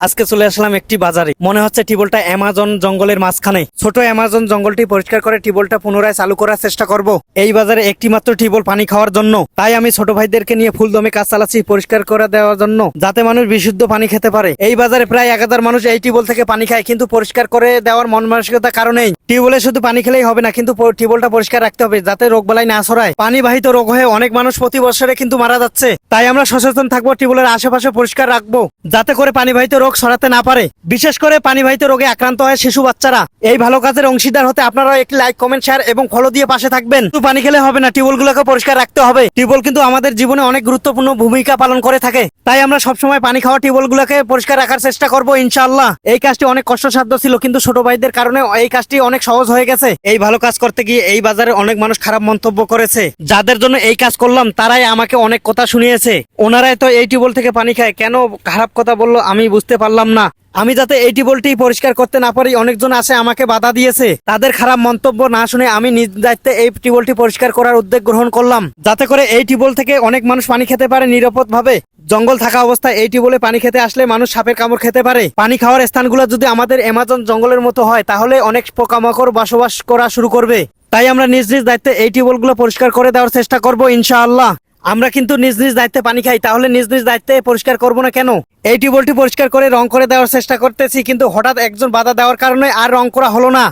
আজকে চলে আসলাম একটি বাজারে। মনে হচ্ছে টিউবওয়েলটা অ্যামাজন জঙ্গলের মাঝখানে। ছোট অ্যামাজন জঙ্গলটি পরিষ্কার করে টিউবওয়েলটা পুনরায় চালু করার চেষ্টা করব এই বাজারে একটি মাত্র টিউবওয়েল পানি খাওয়ার জন্য। তাই আমি ছোট ভাইদেরকে নিয়ে ফুলদমে কাজ চালাচ্ছি পরিষ্কার করে দেওয়ার জন্য, যাতে মানুষ বিশুদ্ধ পানি খেতে পারে। এই বাজারে প্রায় 1000 মানুষ এই টিউবওয়েল থেকে পানি খায়, কিন্তু পরিষ্কার করে দেওয়ার মন মানসিকতা কারণেই টিউবওয়েলে শুধু পানি খেলেই হবে না, কিন্তু টিউবওয়েলটা পরিষ্কার রাখতে হবে যাতে রোগবালাই না ছড়ায়। পানিবাহিত রোগ হয়ে অনেক মানুষ প্রতি বছরে কিন্তু মারা যাচ্ছে। তাই আমরা সচেতন থাকবো, টিউবওয়েলের আশেপাশে পরিষ্কার রাখবো যাতে করে পানিবাহিত রোগ ছড়াতে না পারে। বিশেষ করে পানিবাহিত রোগে আক্রান্ত হয় শিশু বাচ্চারা। এই ভালো কাজের অংশীদার হতে আপনারা একটি লাইক, কমেন্ট, শেয়ার এবং ফলো দিয়ে পাশে থাকবেন। শুধু পানি খেলে হবে না, টিউবওয়েল গুলোকে পরিষ্কার রাখতে হবে। টিউবওয়েল কিন্তু আমাদের জীবনে অনেক গুরুত্বপূর্ণ ভূমিকা পালন করে থাকে। তাই আমরা সবসময় পানি খাওয়া টিউবওয়েল গুলোকে পরিষ্কার রাখার চেষ্টা করবো ইনশাআল্লাহ। এই কাজটি অনেক কষ্টসাধ্য ছিল, কিন্তু ছোট ভাইদের কারণে এই কাজটি অনেক সহজ হয়ে গেছে। এই ভালো কাজ করতে গিয়ে এই বাজারে অনেক মানুষ খারাপ মন্তব্য করেছে। যাদের জন্য এই কাজ করলাম তারাই আমাকে অনেক কথা শুনিয়েছে। ওনারাই তো এই টিউবওয়েল থেকে পানি খায়, কেন খারাপ কথা বললো আমি বুঝতে পারলাম না। আমি যাতে এই টিউবওয়েলটি পরিষ্কার করতে না পারি, অনেকজন আছে আমাকে বাধা দিয়েছে। তাদের খারাপ মন্তব্য না শুনে আমি নিজ দায়িত্বে এই টিউবওয়েলটি পরিষ্কার করার উদ্যোগ গ্রহণ করলাম, যাতে করে এই টিউবওয়েল থেকে অনেক মানুষ পানি খেতে পারে নিরাপদ ভাবে। জঙ্গল থাকা অবস্থায় এই টিউবওয়েলে পানি খেতে আসলে মানুষ সাপের কামড় খেতে পারে। পানি খাওয়ার স্থানগুলো যদি আমাদের অ্যামাজন জঙ্গলের মতো হয়, তাহলে অনেক পোকামাকড় বসবাস করা শুরু করবে। তাই আমরা নিজ নিজ দায়িত্বে এই টিউবওয়েলগুলো পরিষ্কার করে দেওয়ার চেষ্টা করবো ইনশাআল্লাহ। আমরা কিন্তু নিজ নিজ দায়িত্বে পানি খাই, তাহলে নিজ নিজ দায়িত্বে পরিষ্কার করবো না কেন? এই টিউবওয়েলটি পরিষ্কার করে রং করে দেওয়ার চেষ্টা করতেছি, কিন্তু হঠাৎ একজন বাধা দেওয়ার কারণে আর রং করা হলো না।